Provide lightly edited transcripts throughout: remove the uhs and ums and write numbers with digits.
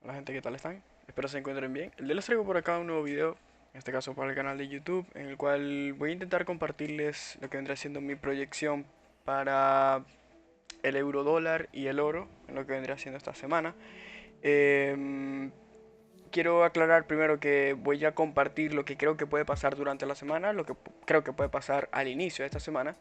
Hola gente, ¿qué tal están? Espero se encuentren bien. El día de les traigo por acá un nuevo video, en este caso para el canal de YouTube, en el cual voy a intentar compartirles lo que vendrá siendo mi proyección para el euro dólar y el oro, en lo que vendrá siendo esta semana. Em, Quiero aclarar primero que voy a compartir lo que creo que puede pasar durante la semana, lo que creo que puede pasar al inicio de esta semana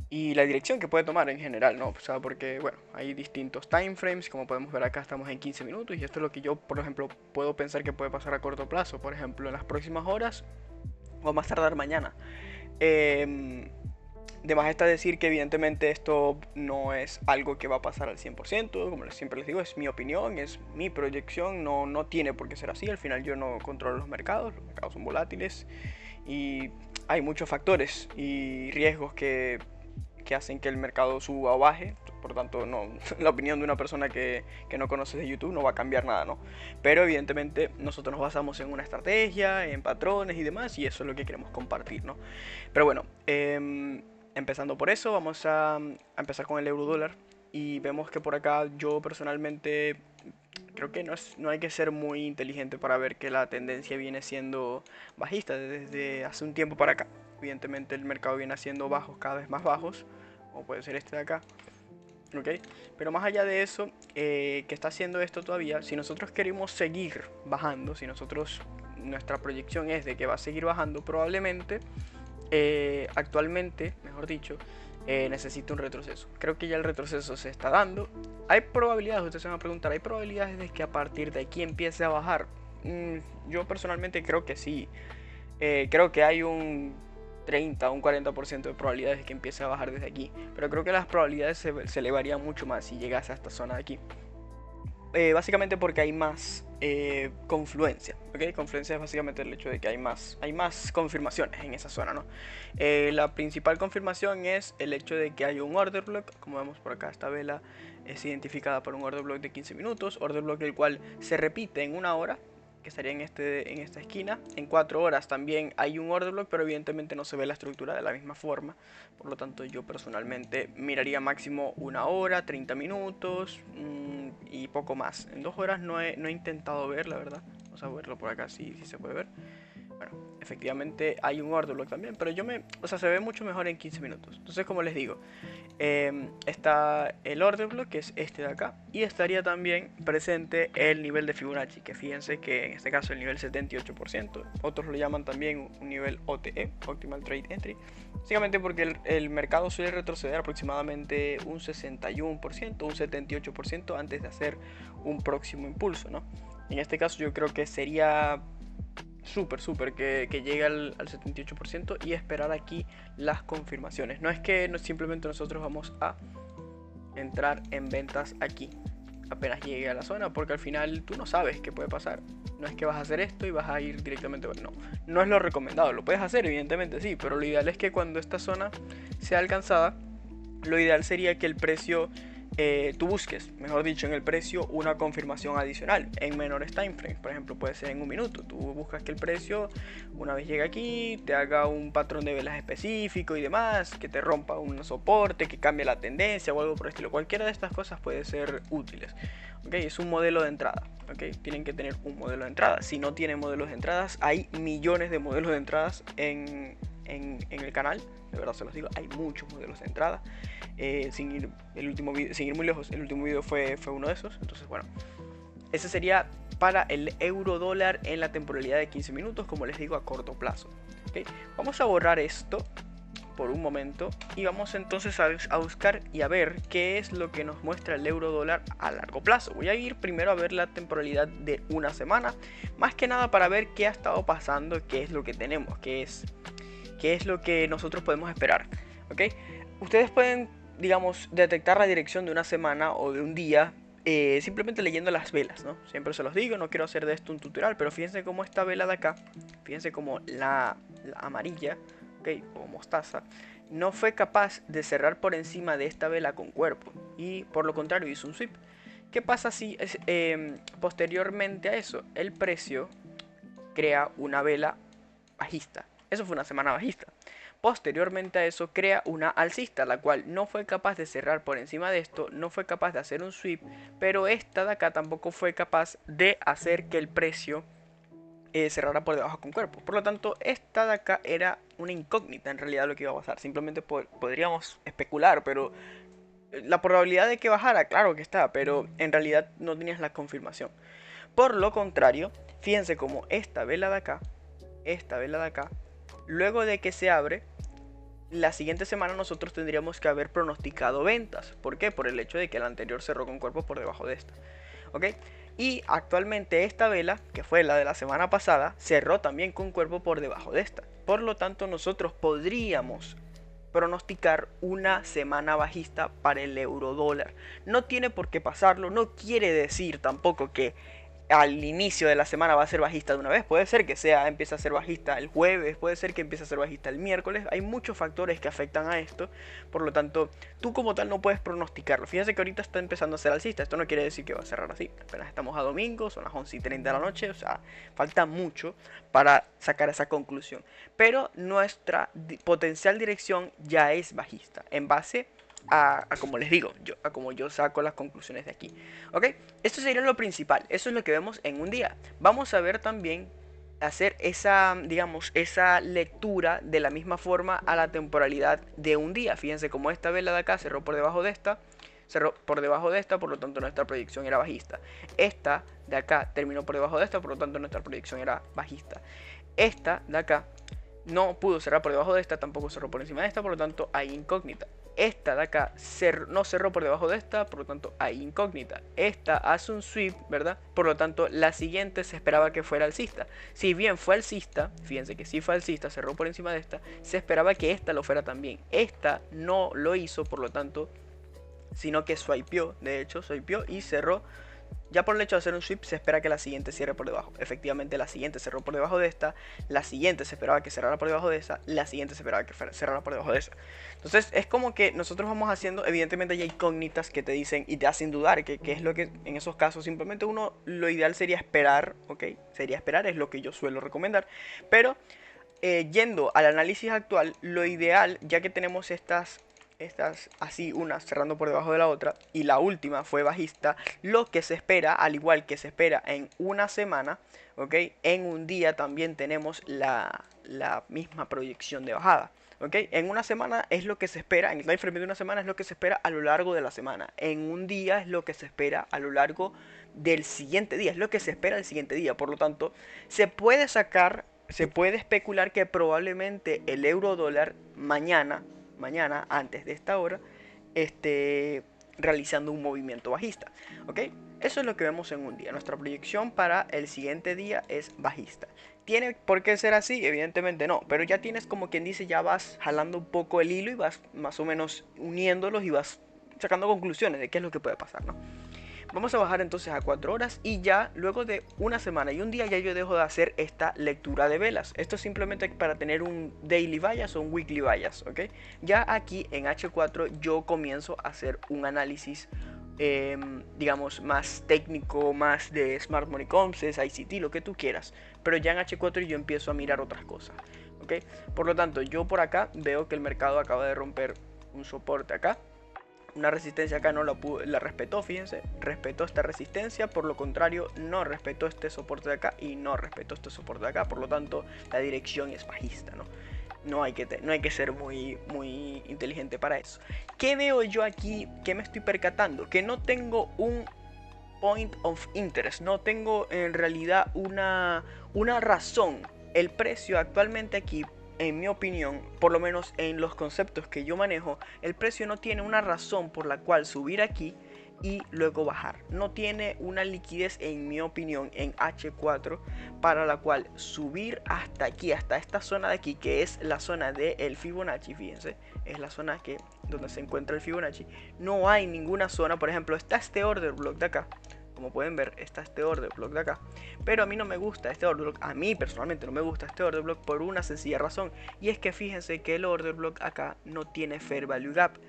y la dirección que puede tomar en general, ¿no? O sea, porque, bueno, hay distintos time frames, como podemos ver acá estamos en 15 minutos y esto es lo que yo, por ejemplo, puedo pensar que puede pasar a corto plazo, por ejemplo, en las próximas horas o más tardar mañana. Eh, de más está decir que evidentemente esto no es algo que va a pasar al 100%, como siempre les digo, es mi opinión, es mi proyección, no tiene por qué ser así, al final yo no controlo los mercados son volátiles y hay muchos factores y riesgos que hacen que el mercado suba o baje. Por tanto, no, la opinión de una persona que no conoce de YouTube no va a cambiar nada, ¿no? Pero evidentemente nosotros nos basamos en una estrategia, en patrones y demás, y eso es lo que queremos compartir, ¿no? Pero bueno, empezando por eso, vamos a empezar con el euro dólar. Y vemos que por acá yo personalmente creo que no hay que ser muy inteligente para ver que la tendencia viene siendo bajista desde hace un tiempo para acá. Evidentemente el mercado viene haciendo bajos cada vez más bajos, como puede ser este de acá. ¿Ok? Pero más allá de eso, que está haciendo esto todavía, si nosotros queremos seguir bajando, si nosotros, nuestra proyección es de que va a seguir bajando, probablemente, actualmente, mejor dicho, necesita un retroceso. Creo que ya el retroceso se está dando. Hay probabilidades, ustedes se van a preguntar, ¿hay probabilidades de que a partir de aquí empiece a bajar? Yo personalmente creo que sí. Creo que hay un 30 o un 40% de probabilidades de que empiece a bajar desde aquí. Pero creo que las probabilidades se elevarían mucho más si llegase a esta zona de aquí. Básicamente porque hay más confluencia, ¿ok? Confluencia es básicamente el hecho de que hay más confirmaciones en esa zona, ¿no? La principal confirmación es el hecho de que hay un order block, como vemos por acá, esta vela es identificada por un order block de 15 minutos, order block el cual se repite en una hora, que estaría en esta esquina. En 4 horas también hay un order block, pero evidentemente no se ve la estructura de la misma forma. Por lo tanto, yo personalmente miraría máximo una hora, 30 minutos y poco más. En 2 horas no he intentado ver, la verdad. Vamos a verlo por acá si se puede ver. Bueno, efectivamente hay un order block también, pero o sea, se ve mucho mejor en 15 minutos. Entonces, como les digo, está el order block, que es este de acá, y estaría también presente el nivel de Fibonacci, que fíjense que en este caso el nivel 78%, otros lo llaman también un nivel OTE, Optimal Trade Entry, básicamente porque el mercado suele retroceder aproximadamente un 61%, un 78% antes de hacer un próximo impulso, ¿no? En este caso yo creo que sería súper que llegue al 78% y esperar aquí las confirmaciones. No es que simplemente nosotros vamos a entrar en ventas aquí apenas llegue a la zona, porque al final tú no sabes qué puede pasar. No es que vas a hacer esto y vas a ir directamente. No es lo recomendado. Lo puedes hacer, evidentemente sí, pero lo ideal es que cuando esta zona sea alcanzada, lo ideal sería que el precio, tú busques, mejor dicho, en el precio una confirmación adicional en menores time frames. Por ejemplo, puede ser en un minuto. Tú buscas que el precio, una vez llegue aquí, te haga un patrón de velas específico y demás, que te rompa un soporte, que cambie la tendencia o algo por el estilo. Cualquiera de estas cosas puede ser útiles. ¿Okay? Es un modelo de entrada. ¿Okay? Tienen que tener un modelo de entrada. Si no tienen modelos de entradas, hay millones de modelos de entradas en el canal. De verdad se los digo, hay muchos modelos de entrada. Sin ir muy lejos, el último video fue uno de esos. Entonces, bueno, ese sería para el euro dólar en la temporalidad de 15 minutos, como les digo, a corto plazo. ¿Okay? Vamos a borrar esto por un momento y vamos entonces a buscar y a ver qué es lo que nos muestra el euro dólar a largo plazo. Voy a ir primero a ver la temporalidad de una semana, más que nada para ver qué ha estado pasando, qué es lo que tenemos, qué es lo que nosotros podemos esperar. ¿Okay? Ustedes pueden, digamos, detectar la dirección de una semana o de un día simplemente leyendo las velas, ¿no? Siempre se los digo, no quiero hacer de esto un tutorial, pero fíjense cómo esta vela de acá, fíjense cómo la amarilla, ¿ok? O mostaza, no fue capaz de cerrar por encima de esta vela con cuerpo y por lo contrario hizo un sweep. ¿Qué pasa si posteriormente a eso el precio crea una vela bajista? Eso fue una semana bajista. Posteriormente a eso crea una alcista, la cual no fue capaz de cerrar por encima de esto, no fue capaz de hacer un sweep, pero esta de acá tampoco fue capaz de hacer que el precio cerrara por debajo con cuerpo. Por lo tanto, esta de acá era una incógnita en realidad lo que iba a pasar. Simplemente podríamos especular, pero la probabilidad de que bajara, claro que está, pero en realidad no tenías la confirmación. Por lo contrario, fíjense como esta vela de acá, luego de que se abre, la siguiente semana nosotros tendríamos que haber pronosticado ventas. ¿Por qué? Por el hecho de que la anterior cerró con cuerpo por debajo de esta. ¿Ok? Y actualmente esta vela, que fue la de la semana pasada, cerró también con cuerpo por debajo de esta. Por lo tanto, nosotros podríamos pronosticar una semana bajista para el euro dólar. No tiene por qué pasarlo, no quiere decir tampoco que al inicio de la semana va a ser bajista de una vez. Puede ser que empiece a ser bajista el jueves, puede ser que empiece a ser bajista el miércoles. Hay muchos factores que afectan a esto. Por lo tanto, tú como tal no puedes pronosticarlo. Fíjense que ahorita está empezando a ser alcista. Esto no quiere decir que va a cerrar así. Apenas estamos a domingo, son las 11:30 de la noche. O sea, falta mucho para sacar esa conclusión. Pero nuestra potencial dirección ya es bajista. En base a como les digo, a como yo saco las conclusiones de aquí. ¿Ok? Esto sería lo principal. Eso es lo que vemos en un día. Vamos a ver también hacer esa, digamos, esa lectura de la misma forma a la temporalidad de un día. Fíjense como esta vela de acá cerró por debajo de esta. Cerró por debajo de esta, por lo tanto nuestra proyección era bajista. Esta de acá terminó por debajo de esta, por lo tanto nuestra proyección era bajista. Esta de acá no pudo cerrar por debajo de esta, tampoco cerró por encima de esta, por lo tanto hay incógnita. Esta de acá no cerró por debajo de esta, por lo tanto hay incógnita. Esta hace un sweep, ¿verdad? Por lo tanto, la siguiente se esperaba que fuera alcista. Si bien fue alcista, fíjense que sí fue alcista, cerró por encima de esta, se esperaba que esta lo fuera también. Esta no lo hizo, por lo tanto, sino que swipeó, de hecho, swipeó y cerró. Ya por el hecho de hacer un sweep se espera que la siguiente cierre por debajo. Efectivamente la siguiente cerró por debajo de esta, la siguiente se esperaba que cerrara por debajo de esa, la siguiente se esperaba que cerrara por debajo de esa. Entonces es como que nosotros vamos haciendo, evidentemente hay incógnitas que te dicen y te hacen dudar que es lo que en esos casos simplemente uno, lo ideal sería esperar, ¿ok? Sería esperar, es lo que yo suelo recomendar, pero yendo al análisis actual, lo ideal, ya que tenemos estas así, una cerrando por debajo de la otra, y la última fue bajista, lo que se espera, al igual que se espera en una semana, ¿ok? En un día también tenemos la misma proyección de bajada. ¿Ok? En una semana es lo que se espera, en el time frame de una semana es lo que se espera a lo largo de la semana. En un día es lo que se espera a lo largo del siguiente día, es lo que se espera el siguiente día. Por lo tanto, se puede especular que probablemente el euro dólar mañana, antes de esta hora, esté realizando un movimiento bajista. ¿Ok? Eso es lo que vemos en un día. Nuestra proyección para el siguiente día es bajista. ¿Tiene por qué ser así? Evidentemente no, pero ya tienes como quien dice, ya vas jalando un poco el hilo y vas más o menos uniéndolos y vas sacando conclusiones de qué es lo que puede pasar, ¿no? Vamos a bajar entonces a 4 horas y ya luego de una semana y un día ya yo dejo de hacer esta lectura de velas. Esto es simplemente para tener un daily bias o un weekly bias, ¿ok? Ya aquí en H4 yo comienzo a hacer un análisis digamos más técnico, más de Smart Money Concepts, ICT, lo que tú quieras. Pero ya en H4 yo empiezo a mirar otras cosas, ¿ok? Por lo tanto, yo por acá veo que el mercado acaba de romper un soporte acá. Una resistencia acá no la respetó, fíjense, respetó esta resistencia, por lo contrario no respetó este soporte de acá y no respetó este soporte de acá, por lo tanto la dirección es bajista, ¿no? No hay que ser muy inteligente para eso. ¿Qué veo yo aquí? ¿Qué me estoy percatando? Que no tengo un point of interest, no tengo en realidad una razón. El precio actualmente aquí, en mi opinión, por lo menos en los conceptos que yo manejo, el precio no tiene una razón por la cual subir aquí y luego bajar. No tiene una liquidez, en mi opinión, en H4 para la cual subir hasta aquí, hasta esta zona de aquí, que es la zona del Fibonacci, fíjense, es la zona donde se encuentra el Fibonacci. No hay ninguna zona, por ejemplo, está este order block de acá. Como pueden ver, está este order block de acá. Pero a mí no me gusta este order block. A mí personalmente no me gusta este order block por una sencilla razón. Y es que fíjense que el order block acá no tiene fair value gap.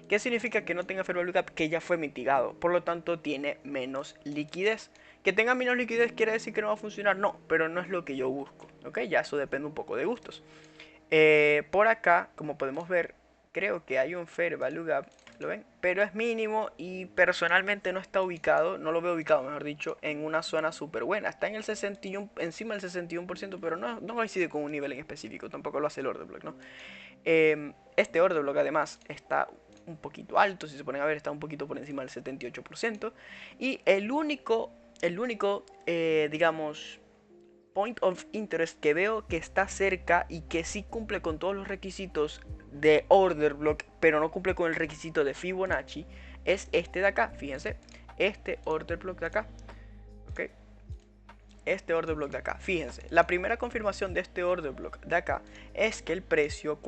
¿Qué significa que no tenga fair value gap? Que ya fue mitigado. Por lo tanto, tiene menos liquidez. Que tenga menos liquidez quiere decir que no va a funcionar. No, pero no es lo que yo busco. ¿Ok? Ya eso depende un poco de gustos. Por acá, como podemos ver, creo que hay un Fair Value Gap, ¿lo ven? Pero es mínimo y personalmente no está ubicado, no lo veo ubicado, mejor dicho, en una zona súper buena. Está en el 61, encima del 61%, pero no coincide con un nivel en específico, tampoco lo hace el order block, ¿no? Este order block además está un poquito alto, si se ponen a ver, está un poquito por encima del 78%. Y el único, digamos, point of interest que veo que está cerca y que sí cumple con todos los requisitos de order block, pero no cumple con el requisito de Fibonacci, es este de acá. Fíjense, este order block de acá. ¿Ok? Este order block de acá. Fíjense, la primera confirmación de este order block de acá es que el precio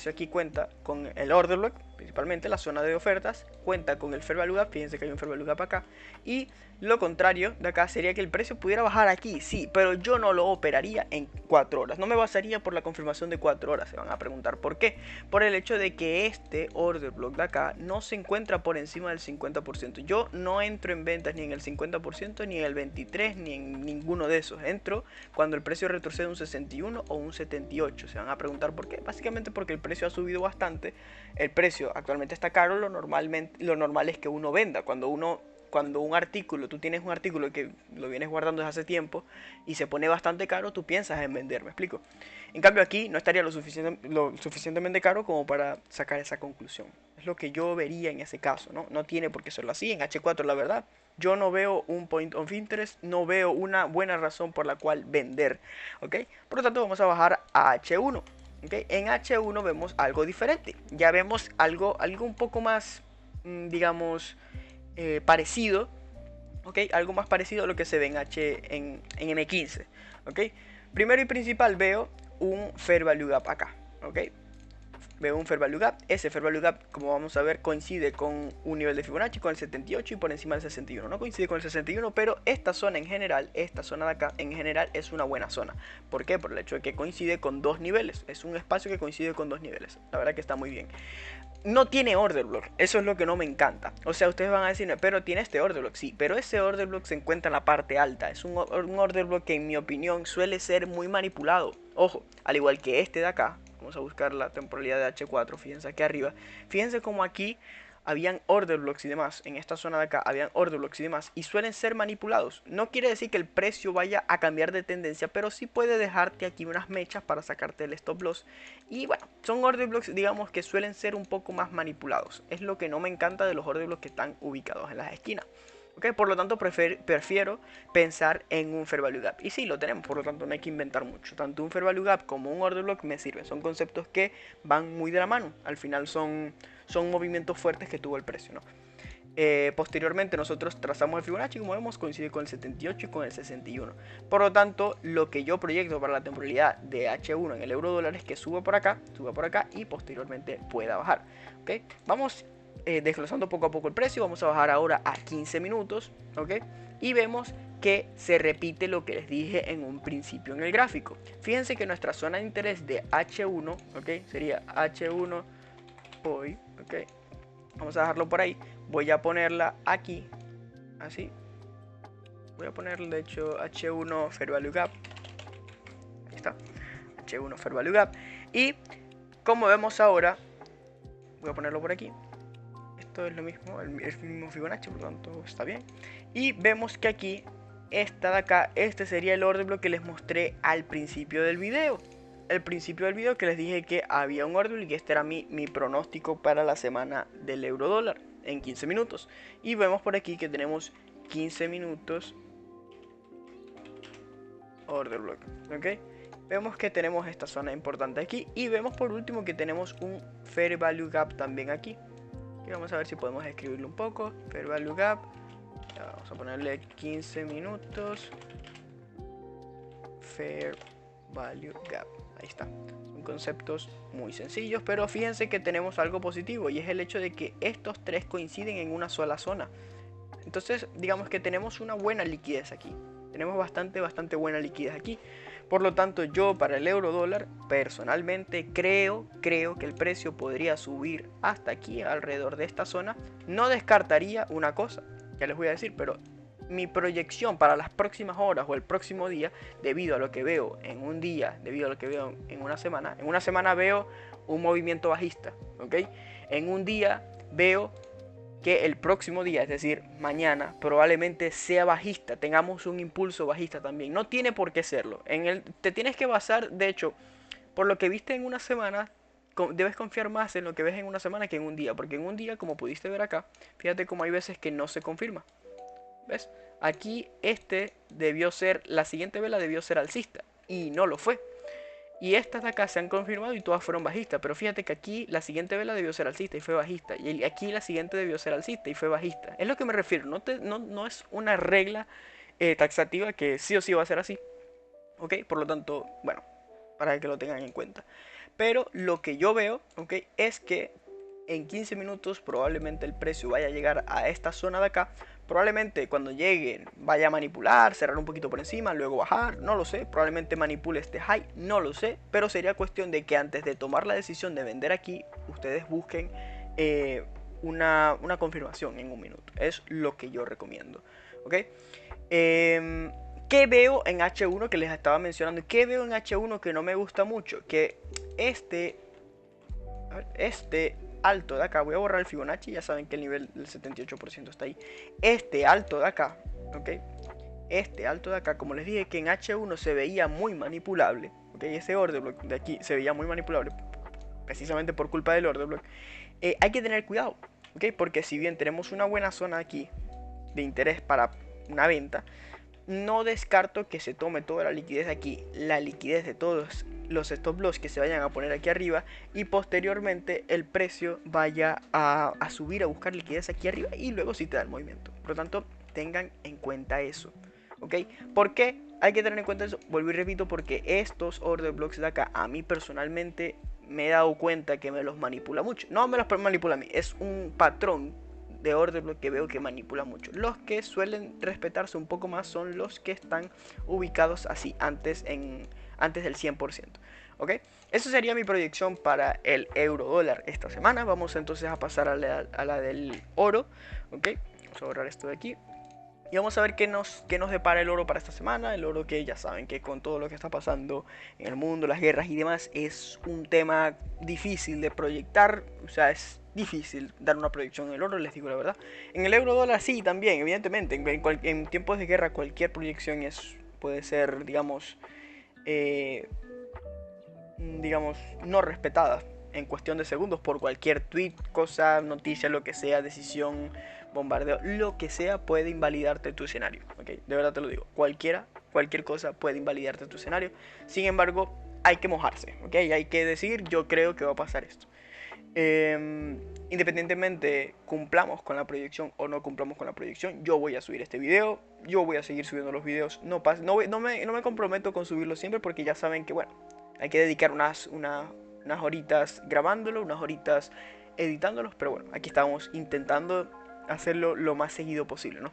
aquí cuenta con el order block, principalmente la zona de ofertas, cuenta con el Fair Value Gap, fíjense que hay un Fair Value Gap acá, y lo contrario de acá sería que el precio pudiera bajar aquí, sí, pero yo no lo operaría en 4 horas, no me basaría por la confirmación de 4 horas, se van a preguntar por qué, por el hecho de que este order block de acá no se encuentra por encima del 50%, yo no entro en ventas ni en el 50%, ni en el 23%, ni en ninguno de esos, entro cuando el precio retrocede un 61 o un 78, se van a preguntar por qué, básicamente porque el precio ha subido bastante, el precio actualmente está caro, lo normal es que uno venda, cuando un artículo, tú tienes un artículo que lo vienes guardando desde hace tiempo y se pone bastante caro, tú piensas en vender, ¿me explico? En cambio aquí no estaría lo suficientemente caro como para sacar esa conclusión. Es lo que yo vería en ese caso, ¿no? No tiene por qué serlo así. En H4 la verdad, yo no veo un point of interest, no veo una buena razón por la cual vender, ¿ok? Por lo tanto vamos a bajar a H1. ¿Okay? En H1 vemos algo diferente, ya vemos algo un poco más, digamos, parecido, ¿ok? Algo más parecido a lo que se ve en M15, ¿ok? Primero y principal veo un Fair Value Gap acá, ¿ok? Veo un Fair Value Gap, ese Fair Value Gap, como vamos a ver, coincide con un nivel de Fibonacci, con el 78 y por encima del 61, no coincide con el 61, pero esta zona en general, esta zona de acá en general es una buena zona. ¿Por qué? Por el hecho de que coincide con dos niveles, es un espacio que coincide con dos niveles, la verdad que está muy bien. No tiene order block, eso es lo que no me encanta. O sea, ustedes van a decir, pero tiene este order block, sí, pero ese order block se encuentra en la parte alta. Es un order block que en mi opinión suele ser muy manipulado. Ojo, al igual que este de acá, vamos a buscar la temporalidad de H4, fíjense aquí arriba. Fíjense como aquí habían order blocks y demás, en esta zona de acá habían order blocks y demás, y suelen ser manipulados. No quiere decir que el precio vaya a cambiar de tendencia, pero sí puede dejarte aquí unas mechas para sacarte el stop loss. Y bueno, son order blocks, digamos, que suelen ser un poco más manipulados. Es lo que no me encanta de los order blocks que están ubicados en las esquinas. Okay, por lo tanto prefiero pensar en un Fair Value Gap. Y sí, lo tenemos, por lo tanto no hay que inventar mucho. Tanto un Fair Value Gap como un Order Block me sirven. Son conceptos que van muy de la mano. Al final son movimientos fuertes que tuvo el precio, ¿no? Posteriormente nosotros trazamos el Fibonacci, como vemos, coincide con el 78 y con el 61. Por lo tanto, lo que yo proyecto para la temporalidad de H1 en el euro dólar es que suba por acá y posteriormente pueda bajar. ¿Okay? Vamos desglosando poco a poco el precio. Vamos a bajar ahora a 15 minutos, ¿ok? Y vemos que se repite lo que les dije en un principio en el gráfico. Fíjense que nuestra zona de interés de H1, ¿ok? Sería H1 hoy, ¿ok? Vamos a dejarlo por ahí. Voy a ponerla aquí, así. Voy a ponerle, de hecho, H1 Fair Value Gap. Ahí está. H1 Fair Value Gap. Y como vemos ahora, voy a ponerlo por aquí. Esto es lo mismo, el mismo Fibonacci, por lo tanto está bien. Y vemos que aquí, esta de acá, este sería el order block que les mostré al principio del video. Al principio del video que les dije que había un order block y que este era mi pronóstico para la semana del euro dólar en 15 minutos. Y vemos por aquí que tenemos 15 minutos order block, ¿ok? Vemos que tenemos esta zona importante aquí y vemos por último que tenemos un Fair Value Gap también aquí. Y vamos a ver si podemos escribirlo un poco. Fair Value Gap. Ya, vamos a ponerle 15 minutos. Fair Value Gap. Ahí está. Son conceptos muy sencillos, pero fíjense que tenemos algo positivo y es el hecho de que estos tres coinciden en una sola zona. Entonces, digamos que tenemos una buena liquidez aquí. Tenemos bastante buena liquidez aquí. Por lo tanto, yo para el euro dólar personalmente creo que el precio podría subir hasta aquí, alrededor de esta zona. No descartaría una cosa, ya les voy a decir, pero mi proyección para las próximas horas o el próximo día, debido a lo que veo en un día, debido a lo que veo en una semana veo un movimiento bajista, ¿ok? En un día veo que el próximo día, es decir, mañana, probablemente sea bajista, tengamos un impulso bajista también. No tiene por qué serlo. Te tienes que basar, de hecho, por lo que viste en una semana, debes confiar más en lo que ves en una semana que en un día, porque en un día, como pudiste ver acá, fíjate cómo hay veces que no se confirma. ¿Ves? Aquí la siguiente vela debió ser alcista y no lo fue. Y estas de acá se han confirmado y todas fueron bajistas. Pero fíjate que aquí la siguiente vela debió ser alcista y fue bajista. Y aquí la siguiente debió ser alcista y fue bajista. Es lo que me refiero. No es una regla taxativa que sí o sí va a ser así. ¿Ok? Por lo tanto, bueno, para que lo tengan en cuenta. Pero lo que yo veo, ¿ok? Es que en 15 minutos probablemente el precio vaya a llegar a esta zona de acá. Probablemente cuando llegue vaya a manipular, cerrar un poquito por encima, luego bajar, no lo sé. Probablemente manipule este high, no lo sé. Pero sería cuestión de que antes de tomar la decisión de vender aquí, ustedes busquen una confirmación en un minuto. Es lo que yo recomiendo. ¿Ok? ¿Qué veo en H1 que les estaba mencionando? ¿Qué veo en H1 que no me gusta mucho? Que este alto de acá, voy a borrar el Fibonacci, ya saben que el nivel del 78% está ahí. Este alto de acá, ¿ok? Este alto de acá, como les dije que en H1 se veía muy manipulable, ¿ok? Ese order block de aquí se veía muy manipulable, precisamente por culpa del order block. Hay que tener cuidado, ¿ok? Porque si bien tenemos una buena zona aquí de interés para una venta, no descarto que se tome toda la liquidez aquí, la liquidez de todos los stop loss que se vayan a poner aquí arriba, y posteriormente el precio vaya a subir a buscar liquidez aquí arriba y luego sí te da el movimiento. Por lo tanto, tengan en cuenta eso, ¿ok? ¿Por qué hay que tener en cuenta eso? Vuelvo y repito, porque estos order blocks de acá, a mí personalmente me he dado cuenta que me los manipula mucho. No me los manipula a mí, es un patrón de order block que veo que manipula mucho. Los que suelen respetarse un poco más son los que están ubicados así antes del 100%. ¿Ok? Eso sería mi proyección para el euro dólar esta semana. Vamos entonces a pasar a la del oro. ¿Ok? Vamos a borrar esto de aquí. Y vamos a ver qué nos depara el oro para esta semana. El oro, que ya saben que con todo lo que está pasando en el mundo, las guerras y demás, es un tema difícil de proyectar. O sea, es difícil dar una proyección en el oro, les digo la verdad. En el euro dólar sí, también, evidentemente. En tiempos de guerra cualquier proyección puede ser, digamos, no respetada en cuestión de segundos por cualquier tweet, cosa, noticia, lo que sea, decisión, bombardeo, lo que sea puede invalidarte tu escenario, ¿ok? De verdad te lo digo, cualquier cosa puede invalidarte tu escenario. Sin embargo, hay que mojarse, ¿ok? Hay que decir, yo creo que va a pasar esto. Independientemente cumplamos con la proyección o no cumplamos con la proyección, yo voy a subir este video, yo voy a seguir subiendo los videos, no me comprometo con subirlo siempre, porque ya saben que, bueno, hay que dedicar unas horitas grabándolo, unas horitas editándolos, pero bueno, aquí estamos intentando hacerlo lo más seguido posible, ¿no?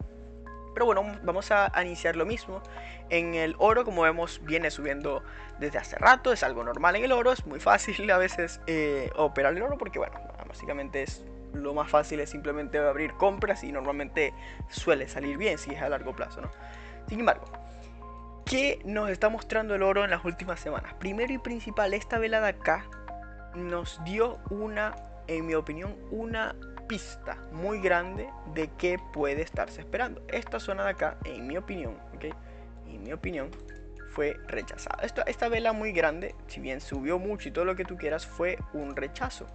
Pero bueno, vamos a iniciar lo mismo. En el oro, como vemos, viene subiendo desde hace rato, es algo normal en el oro, es muy fácil a veces operar el oro, porque bueno, básicamente lo más fácil es simplemente abrir compras y normalmente suele salir bien si es a largo plazo, ¿no? Sin embargo, ¿qué nos está mostrando el oro en las últimas semanas? Primero y principal, esta vela de acá nos dio en mi opinión, una pista muy grande de qué puede estarse esperando. Esta zona de acá, en mi opinión, ¿okay? En mi opinión, fue rechazada. Esta vela muy grande, si bien subió mucho y todo lo que tú quieras, fue un rechazo.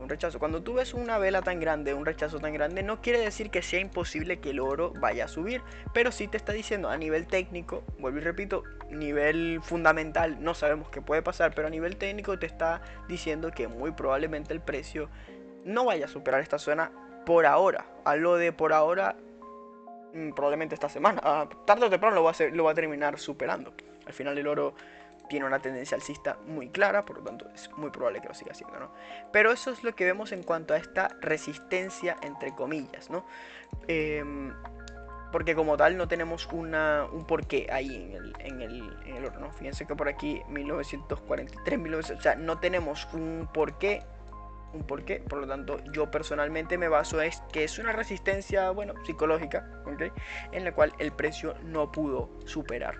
Un rechazo. Cuando tú ves una vela tan grande, un rechazo tan grande, no quiere decir que sea imposible que el oro vaya a subir, pero sí te está diciendo a nivel técnico, vuelvo y repito, nivel fundamental, no sabemos qué puede pasar, pero a nivel técnico te está diciendo que muy probablemente el precio no vaya a superar esta zona por ahora. A lo de por ahora, probablemente esta semana, tarde o temprano lo va a terminar superando. Al final el oro tiene una tendencia alcista muy clara, por lo tanto es muy probable que lo siga haciendo, ¿no? Pero eso es lo que vemos en cuanto a esta resistencia, entre comillas, ¿no? Porque como tal no tenemos un porqué ahí en el oro, ¿no? Fíjense que por aquí 1943, 1900, o sea, no tenemos un porqué un porqué. Por lo tanto, yo personalmente me baso en que es una resistencia, bueno, psicológica, ¿ok? En la cual el precio no pudo superar.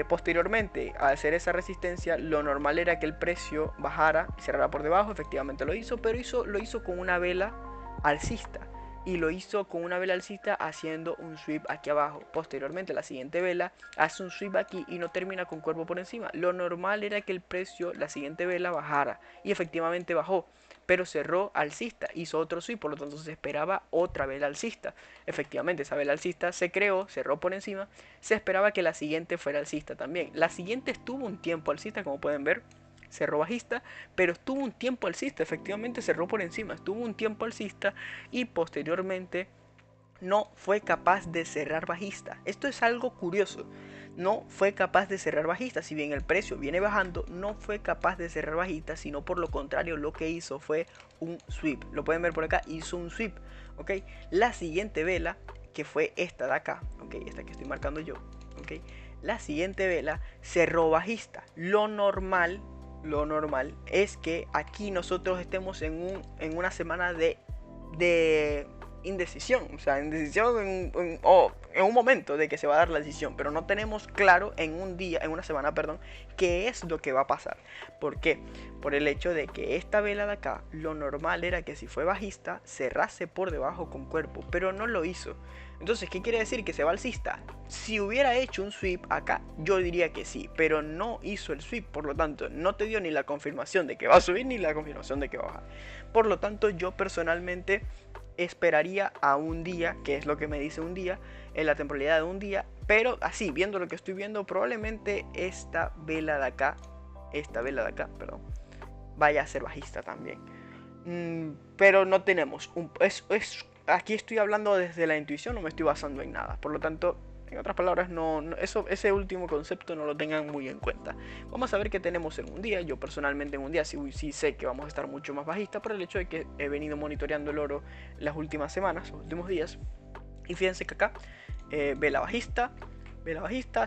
Posteriormente, al hacer esa resistencia, lo normal era que el precio bajara y cerrara por debajo. Efectivamente lo hizo, pero lo hizo con una vela alcista. Y lo hizo con una vela alcista haciendo un sweep aquí abajo. Posteriormente, la siguiente vela hace un sweep aquí y no termina con cuerpo por encima. Lo normal era que el precio, la siguiente vela, bajara. Y efectivamente bajó, pero cerró alcista, hizo otro sweep, por lo tanto se esperaba otra vela alcista. Efectivamente, esa vela alcista se creó, cerró por encima, se esperaba que la siguiente fuera alcista también. La siguiente estuvo un tiempo alcista, como pueden ver, cerró bajista, pero estuvo un tiempo alcista, efectivamente cerró por encima, estuvo un tiempo alcista y posteriormente no fue capaz de cerrar bajista. Esto es algo curioso. No fue capaz de cerrar bajista. Si bien el precio viene bajando, no fue capaz de cerrar bajista, sino por lo contrario lo que hizo fue un sweep. Lo pueden ver por acá, hizo un sweep. ¿Ok? La siguiente vela, que fue esta de acá, ¿ok? Esta que estoy marcando yo, ¿ok? La siguiente vela cerró bajista. Lo normal es que aquí nosotros estemos en una semana de indecisión, o sea, indecisión en un momento de que se va a dar la decisión, pero no tenemos claro en una semana, perdón, qué es lo que va a pasar. ¿Por qué? Por el hecho de que esta vela de acá, lo normal era que si fue bajista, cerrase por debajo con cuerpo, pero no lo hizo. Entonces, ¿qué quiere decir? Que se va alcista. Si hubiera hecho un sweep acá, yo diría que sí, pero no hizo el sweep, por lo tanto, no te dio ni la confirmación de que va a subir ni la confirmación de que va a bajar. Por lo tanto, yo personalmente esperaría a un día, que es lo que me dice un día, en la temporalidad de un día, pero así, viendo lo que estoy viendo, probablemente esta vela de acá, perdón, vaya a ser bajista también. Pero no tenemos, aquí estoy hablando desde la intuición, no me estoy basando en nada, por lo tanto, en otras palabras, ese último concepto no lo tengan muy en cuenta. Vamos a ver qué tenemos en un día. Yo personalmente en un día sí sé que vamos a estar mucho más bajista por el hecho de que he venido monitoreando el oro las últimas semanas, los últimos días. Y fíjense que acá vela bajista,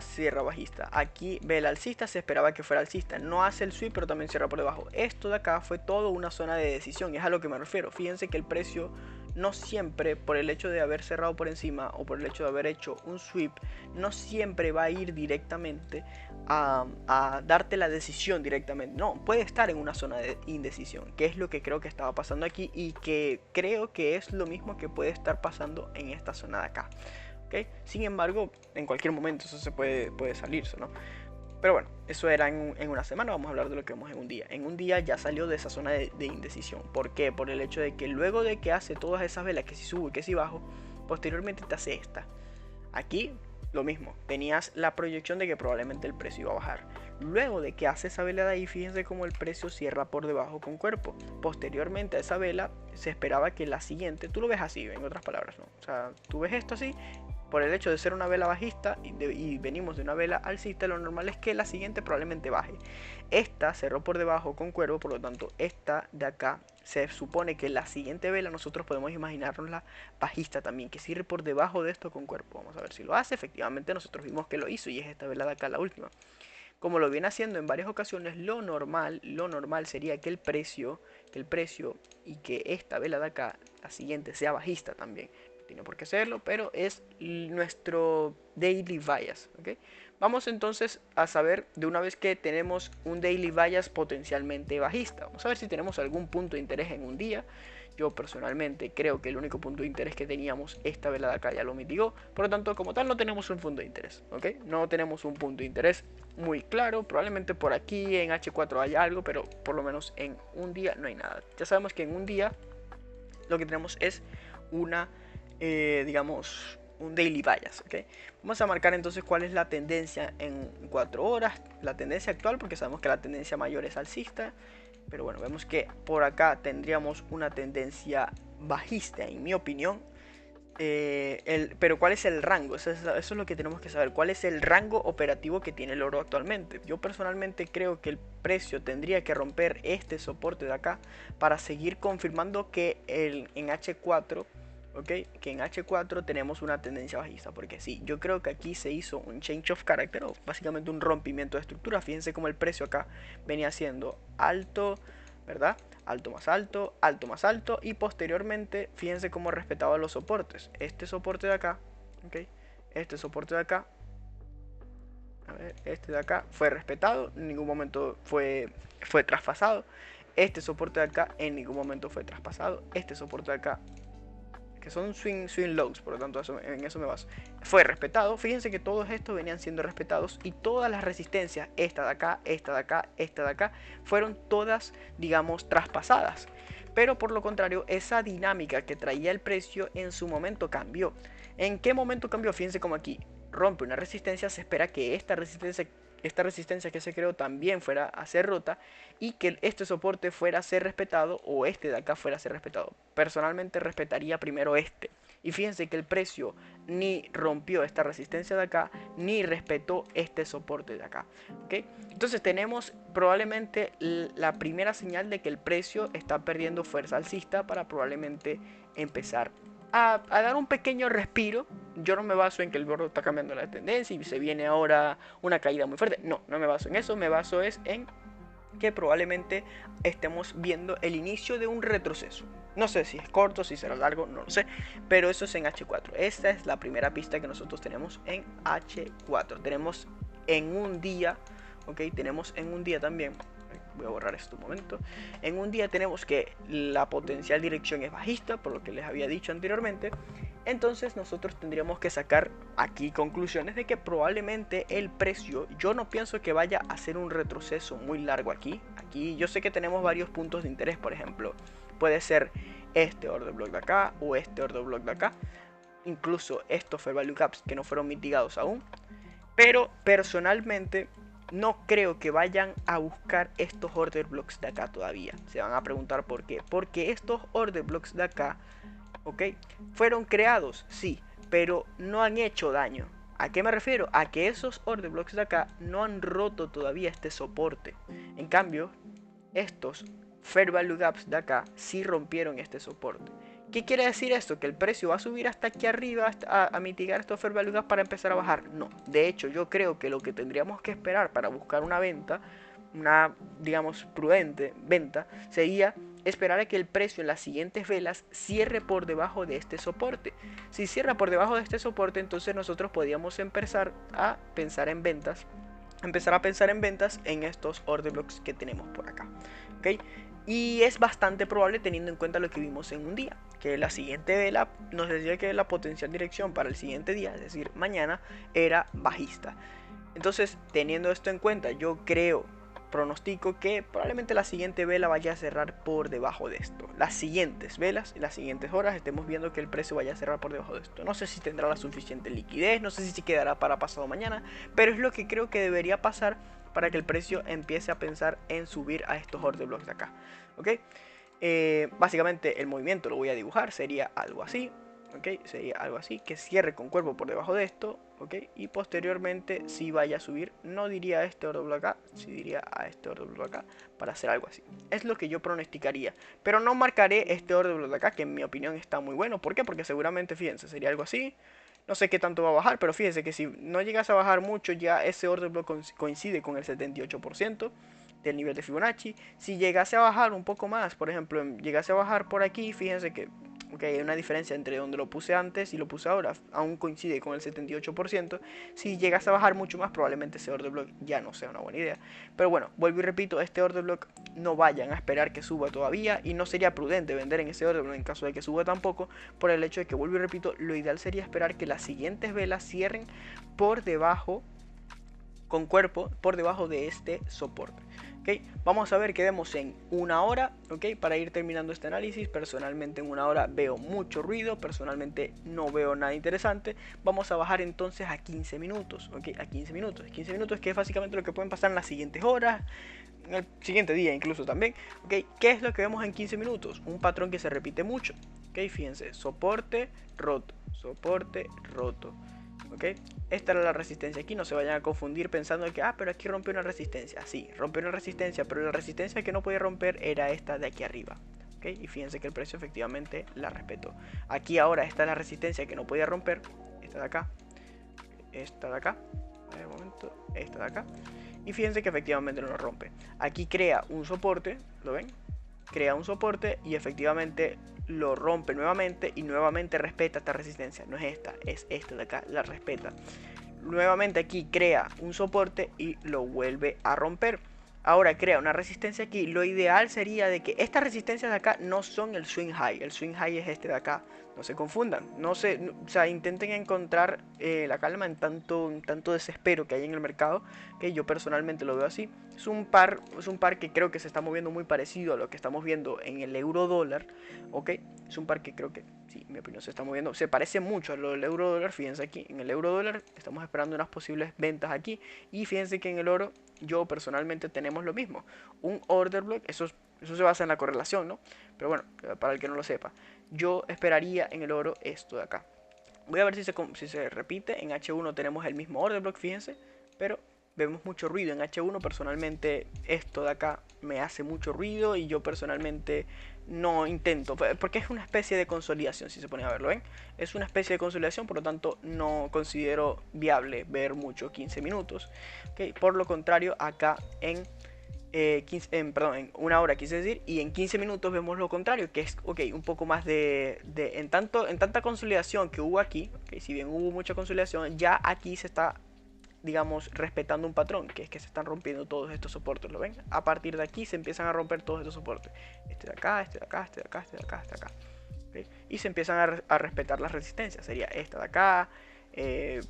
cierra bajista. Aquí vela alcista, se esperaba que fuera alcista. No hace el sweep, pero también cierra por debajo. Esto de acá fue todo una zona de decisión, es a lo que me refiero. Fíjense que el precio no siempre, por el hecho de haber cerrado por encima o por el hecho de haber hecho un sweep, no siempre va a ir directamente a darte la decisión directamente. No, puede estar en una zona de indecisión, que es lo que creo que estaba pasando aquí y que creo que es lo mismo que puede estar pasando en esta zona de acá. ¿Okay? Sin embargo, en cualquier momento eso se puede salirse, ¿no? Pero bueno, eso era en una semana. Vamos a hablar de lo que vemos en un día. En un día ya salió de esa zona de indecisión. ¿Por qué? Por el hecho de que luego de que hace todas esas velas, que si subo y que si bajo, posteriormente te hace esta. Aquí lo mismo, tenías la proyección de que probablemente el precio iba a bajar. Luego de que hace esa vela de ahí, fíjense cómo el precio cierra por debajo con cuerpo. Posteriormente a esa vela se esperaba que la siguiente, tú lo ves así, en otras palabras, ¿no? O sea, tú ves esto así. Por el hecho de ser una vela bajista y venimos de una vela alcista, lo normal es que la siguiente probablemente baje. Esta cerró por debajo con cuervo, por lo tanto esta de acá se supone que la siguiente vela nosotros podemos imaginarnosla bajista también, que cierre por debajo de esto con cuerpo. Vamos a ver si lo hace. Efectivamente nosotros vimos que lo hizo y es esta vela de acá la última. Como lo viene haciendo en varias ocasiones, lo normal sería que el precio y que esta vela de acá, la siguiente, sea bajista también. Tiene por qué serlo, pero es nuestro daily bias, ¿okay? Vamos entonces a saber, de una vez que tenemos un daily bias potencialmente bajista, vamos a ver si tenemos algún punto de interés en un día. Yo personalmente creo que el único punto de interés que teníamos, esta vela de acá ya lo mitigó, por lo tanto como tal no tenemos un punto de interés, ¿okay? No tenemos un punto de interés muy claro. Probablemente por aquí en H4 haya algo, pero por lo menos en un día no hay nada. Ya sabemos que en un día lo que tenemos es una digamos, un daily bias, ¿okay? Vamos a marcar entonces cuál es la tendencia en 4 horas, la tendencia actual, porque sabemos que la tendencia mayor es alcista, pero bueno, vemos que por acá tendríamos una tendencia bajista, en mi opinión. Pero ¿cuál es el rango? Eso es lo que tenemos que saber. ¿Cuál es el rango operativo que tiene el oro actualmente? Yo personalmente creo que el precio tendría que romper este soporte de acá para seguir confirmando que en H4, ¿okay? Que en H4 tenemos una tendencia bajista, porque sí, yo creo que aquí se hizo un change of character, o básicamente un rompimiento de estructura. Fíjense cómo el precio acá venía siendo alto, ¿verdad? Alto más alto, y posteriormente fíjense cómo respetaba los soportes. Este soporte de acá, ¿ok? Este soporte de acá, a ver, este de acá fue respetado, en ningún momento fue traspasado. Este soporte de acá en ningún momento fue traspasado. Este soporte de acá, que son swing lows, por lo tanto en eso me baso, fue respetado. Fíjense que todos estos venían siendo respetados, y todas las resistencias, esta de acá, esta de acá, esta de acá, fueron todas, digamos, traspasadas. Pero por lo contrario, esa dinámica que traía el precio en su momento cambió. ¿En qué momento cambió? Fíjense como aquí rompe una resistencia, se espera que esta resistencia que se creó también fuera a ser rota, y que este soporte fuera a ser respetado, o este de acá fuera a ser respetado. Personalmente respetaría primero este. Y fíjense que el precio ni rompió esta resistencia de acá, ni respetó este soporte de acá. ¿Okay? Entonces tenemos probablemente la primera señal de que el precio está perdiendo fuerza alcista para probablemente empezar a dar un pequeño respiro. Yo no me baso en que el gordo está cambiando la tendencia y se viene ahora una caída muy fuerte. No, no me baso en eso. Me baso es en que probablemente estemos viendo el inicio de un retroceso. No sé si es corto, si será largo, no lo sé, pero eso es en H4. Esta es la primera pista que nosotros tenemos en H4. Tenemos en un día, ok, tenemos en un día también. Voy a borrar esto un momento. En un día tenemos que la potencial dirección es bajista, por lo que les había dicho anteriormente. Entonces nosotros tendríamos que sacar aquí conclusiones de que probablemente el precio, yo no pienso que vaya a hacer un retroceso muy largo aquí. Aquí yo sé que tenemos varios puntos de interés, por ejemplo, puede ser este order block de acá o este order block de acá. Incluso estos fair value gaps que no fueron mitigados aún. Pero personalmente no creo que vayan a buscar estos order blocks de acá todavía. Se van a preguntar por qué. Porque estos order blocks de acá, ¿ok? Fueron creados, sí, pero no han hecho daño. ¿A qué me refiero? A que esos order blocks de acá no han roto todavía este soporte. En cambio, estos fair value gaps de acá sí rompieron este soporte. ¿Qué quiere decir esto? ¿Que el precio va a subir hasta aquí arriba a mitigar estos fair value gaps para empezar a bajar? No. De hecho, yo creo que lo que tendríamos que esperar para buscar una venta, una, digamos, prudente venta, sería esperar a que el precio en las siguientes velas cierre por debajo de este soporte. Si cierra por debajo de este soporte, entonces nosotros podríamos empezar a pensar en ventas. En estos order blocks que tenemos por acá. ¿Okay? Y es bastante probable teniendo en cuenta lo que vimos en un día, que la siguiente vela nos decía que la potencial dirección para el siguiente día, es decir, mañana, era bajista. Entonces, teniendo esto en cuenta, yo pronostico que probablemente la siguiente vela vaya a cerrar por debajo de esto. Las siguientes velas, las siguientes horas, estemos viendo que el precio vaya a cerrar por debajo de esto. No sé si tendrá la suficiente liquidez, no sé si se quedará para pasado mañana, pero es lo que creo que debería pasar para que el precio empiece a pensar en subir a estos order blocks de acá. ¿Ok? Básicamente el movimiento lo voy a dibujar, sería algo así. ¿Ok? Sería algo así, que cierre con cuerpo por debajo de esto, ¿ok? Y posteriormente si vaya a subir, no diría a este order block acá, sí diría a este order block acá, para hacer algo así. Es lo que yo pronosticaría, pero no marcaré este order block acá, que en mi opinión está muy bueno. ¿Por qué? Porque seguramente, fíjense, sería algo así. No sé qué tanto va a bajar, pero fíjense que si no llegas a bajar mucho, ya ese order block coincide con el 78% del nivel de Fibonacci. Si llegase a bajar un poco más, por ejemplo, llegase a bajar por aquí, fíjense que hay una diferencia entre donde lo puse antes y lo puse ahora, aún coincide con el 78%. Si llegase a bajar mucho más, probablemente ese order block ya no sea una buena idea. Pero bueno, vuelvo y repito, este order block no vayan a esperar que suba todavía, y no sería prudente vender en ese order block en caso de que suba tampoco, por el hecho de que, vuelvo y repito, lo ideal sería esperar que las siguientes velas cierren por debajo, con cuerpo por debajo de este soporte. ¿Okay? Vamos a ver qué vemos en una hora, ¿okay? Para ir terminando este análisis. Personalmente en una hora veo mucho ruido, personalmente no veo nada interesante. Vamos a bajar entonces a 15 minutos, ¿okay? A 15 minutos que es básicamente lo que pueden pasar en las siguientes horas, en el siguiente día incluso también, ¿okay? ¿Qué es lo que vemos en 15 minutos? Un patrón que se repite mucho, ¿okay? Fíjense, soporte, roto, soporte, roto. ¿Okay? Esta era la resistencia aquí, no se vayan a confundir pensando que, pero aquí rompió una resistencia. Sí, rompió una resistencia, pero la resistencia que no podía romper era esta de aquí arriba. ¿Okay? Y fíjense que el precio efectivamente la respetó. Aquí ahora está la resistencia que no podía romper, esta de acá, esta de acá, un momento, esta de acá. Y fíjense que efectivamente no lo rompe. Aquí crea un soporte, ¿lo ven? crea un soporte y efectivamente lo rompe nuevamente y nuevamente respeta esta resistencia. No es esta, es esta de acá, la respeta. Nuevamente aquí crea un soporte y lo vuelve a romper. Ahora crea una resistencia aquí. Lo ideal sería de que estas resistencias de acá no son el swing high. El swing high es este de acá. No se confundan. No se, o sea, intenten encontrar la calma en tanto desespero que hay en el mercado. Que yo personalmente lo veo así. Es un par que creo que se está moviendo muy parecido a lo que estamos viendo en el euro dólar. ¿Ok? Es un par que creo que, sí, en mi opinión se está moviendo. Se parece mucho a lo del euro dólar. Fíjense aquí. En el euro dólar estamos esperando unas posibles ventas aquí. Y fíjense que en el oro yo personalmente tenemos lo mismo. Un order block, eso se basa en la correlación, ¿no? Pero bueno, para el que no lo sepa, yo esperaría en el oro esto de acá. Voy a ver si se repite. En H1 tenemos el mismo order block, fíjense, pero vemos mucho ruido. En H1 personalmente esto de acá me hace mucho ruido y yo personalmente no intento, porque es una especie de consolidación, si se pone a verlo, ¿ven? Es una especie de consolidación, por lo tanto no considero viable ver mucho 15 minutos. ¿Okay? Por lo contrario, acá en en una hora quise decir, y en 15 minutos vemos lo contrario, que es un poco más en tanta consolidación que hubo aquí, si bien hubo mucha consolidación, ya aquí se está, digamos, respetando un patrón, que es que se están rompiendo todos estos soportes, ¿lo ven? A partir de aquí se empiezan a romper todos estos soportes, este de acá, este de acá, este de acá, este de acá, este de acá, ¿okay? Y se empiezan a respetar las resistencias, sería esta de acá,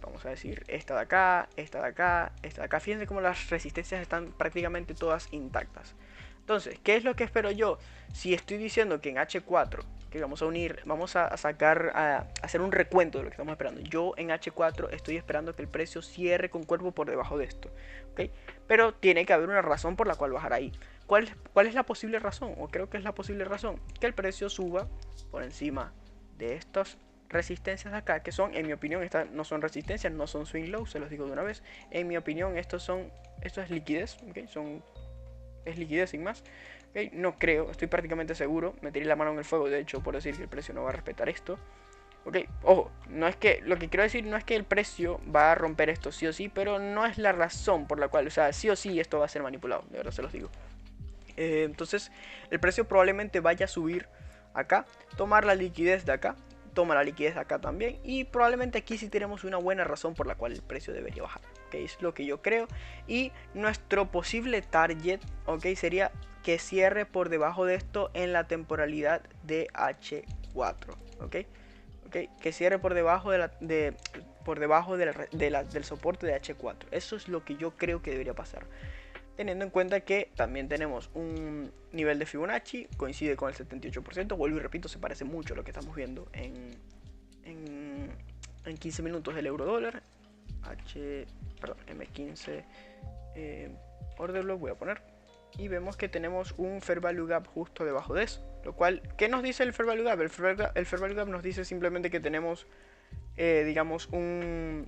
vamos a decir esta de acá, esta de acá, esta de acá. Fíjense cómo las resistencias están prácticamente todas intactas. Entonces, ¿qué es lo que espero yo? Si estoy diciendo que en H4, que vamos a unir, vamos a hacer un recuento de lo que estamos esperando. Yo en H4 estoy esperando que el precio cierre con cuerpo por debajo de esto, ¿okay? Pero tiene que haber una razón por la cual bajar ahí. ¿Cuál es la posible razón? O creo que es la posible razón, que el precio suba por encima de estos resistencias de acá, que son, en mi opinión, estas no son resistencias, no son swing low, se los digo de una vez. En mi opinión, esto es liquidez, ¿okay? Es liquidez sin más. ¿Okay? No creo, estoy prácticamente seguro, metería la mano en el fuego, de hecho, por decir que el precio no va a respetar esto. Ok, ojo, no es que, lo que quiero decir no es que el precio va a romper esto sí o sí, pero no es la razón por la cual, o sea, sí o sí esto va a ser manipulado, de verdad se los digo. Entonces, el precio probablemente vaya a subir acá, tomar la liquidez de acá, toma la liquidez de acá también, y probablemente aquí sí tenemos una buena razón por la cual el precio debería bajar, que es lo que yo creo. Y nuestro posible target, ok, sería que cierre por debajo de esto en la temporalidad de H4, ok, que cierre por debajo del soporte de H4. Eso es lo que yo creo que debería pasar, teniendo en cuenta que también tenemos un nivel de Fibonacci, coincide con el 78%, vuelvo y repito, se parece mucho a lo que estamos viendo en 15 minutos del euro dólar, M15 order block voy a poner, y vemos que tenemos un Fair Value Gap justo debajo de eso, lo cual, ¿qué nos dice el Fair Value Gap? El Fair Value Gap nos dice simplemente que tenemos, digamos, un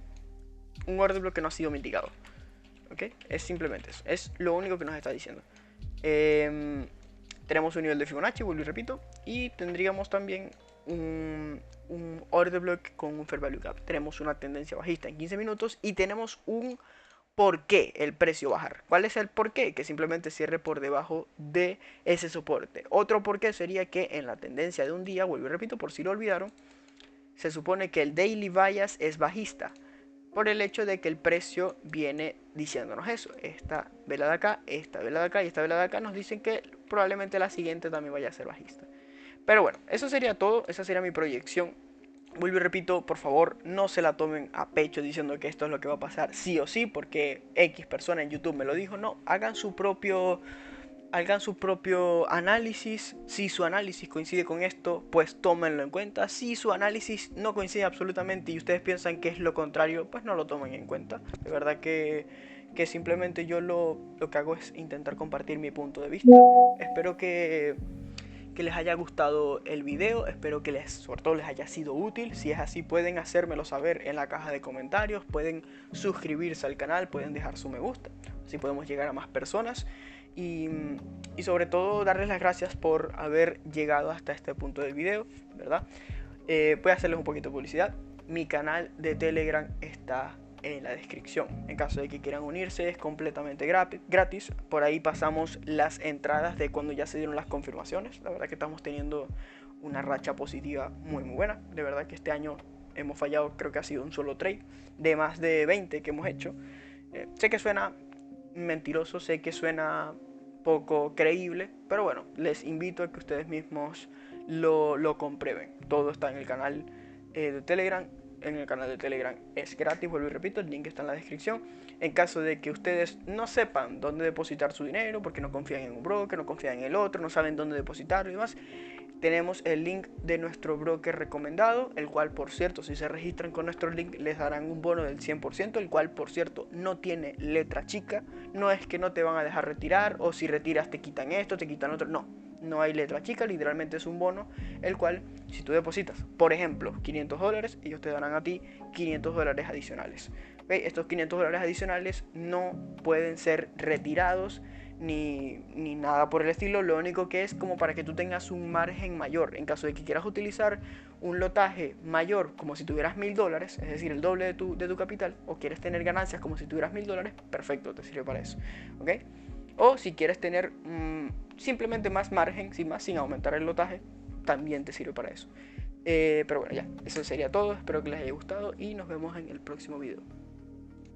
order block que no ha sido mitigado. ¿Okay? Es simplemente eso, es lo único que nos está diciendo. Tenemos un nivel de Fibonacci, vuelvo y repito, y tendríamos también un order block con un Fair Value Gap. Tenemos una tendencia bajista en 15 minutos y tenemos un por qué el precio bajar. ¿Cuál es el por qué? Que simplemente cierre por debajo de ese soporte. Otro por qué sería que en la tendencia de un día, vuelvo y repito, por si lo olvidaron, se supone que el daily bias es bajista, por el hecho de que el precio viene diciéndonos eso. Esta vela de acá, esta vela de acá y esta vela de acá nos dicen que probablemente la siguiente también vaya a ser bajista. Pero bueno, eso sería todo, esa sería mi proyección. Vuelvo y repito, por favor, no se la tomen a pecho diciendo que esto es lo que va a pasar sí o sí, porque X persona en YouTube me lo dijo. No, hagan su propio análisis. Si su análisis coincide con esto, pues tómenlo en cuenta. Si su análisis no coincide absolutamente y ustedes piensan que es lo contrario, pues no lo tomen en cuenta. De verdad que simplemente yo lo que hago es intentar compartir mi punto de vista. Espero que les haya gustado el video, espero que sobre todo les haya sido útil. Si es así, pueden hacérmelo saber en la caja de comentarios, pueden suscribirse al canal, pueden dejar su me gusta, así podemos llegar a más personas. Y sobre todo darles las gracias por haber llegado hasta este punto del video, ¿verdad? Voy a hacerles un poquito de publicidad. Mi canal de Telegram está en la descripción. En caso de que quieran unirse, es completamente gratis. Por ahí pasamos las entradas de cuando ya se dieron las confirmaciones. La verdad que estamos teniendo una racha positiva muy buena. De verdad que este año hemos fallado, creo que ha sido un solo trade de más de 20 que hemos hecho. Sé que suena mentiroso, sé que suena poco creíble, pero bueno, les invito a que ustedes mismos lo comprueben. Todo está en el canal de Telegram. En el canal de Telegram es gratis, vuelvo y repito, el link está en la descripción. En caso de que ustedes no sepan dónde depositar su dinero, porque no confían en un broker, no confían en el otro, no saben dónde depositarlo y demás, tenemos el link de nuestro broker recomendado, el cual, por cierto, si se registran con nuestro link les darán un bono del 100%, el cual, por cierto, no tiene letra chica. No es que no te van a dejar retirar, o si retiras te quitan esto, te quitan otro, no hay letra chica, literalmente es un bono, el cual, si tú depositas, por ejemplo, $500, ellos te darán a ti $500 adicionales. ¿Okay? Estos $500 adicionales no pueden ser retirados ni nada por el estilo, lo único que es como para que tú tengas un margen mayor. En caso de que quieras utilizar un lotaje mayor, como si tuvieras $1000, es decir, el doble de tu capital, o quieres tener ganancias como si tuvieras $1000, perfecto, te sirve para eso. ¿Ok? O si quieres tener simplemente más margen, sin aumentar el lotaje, también te sirve para eso. Pero bueno, ya, eso sería todo. Espero que les haya gustado y nos vemos en el próximo video.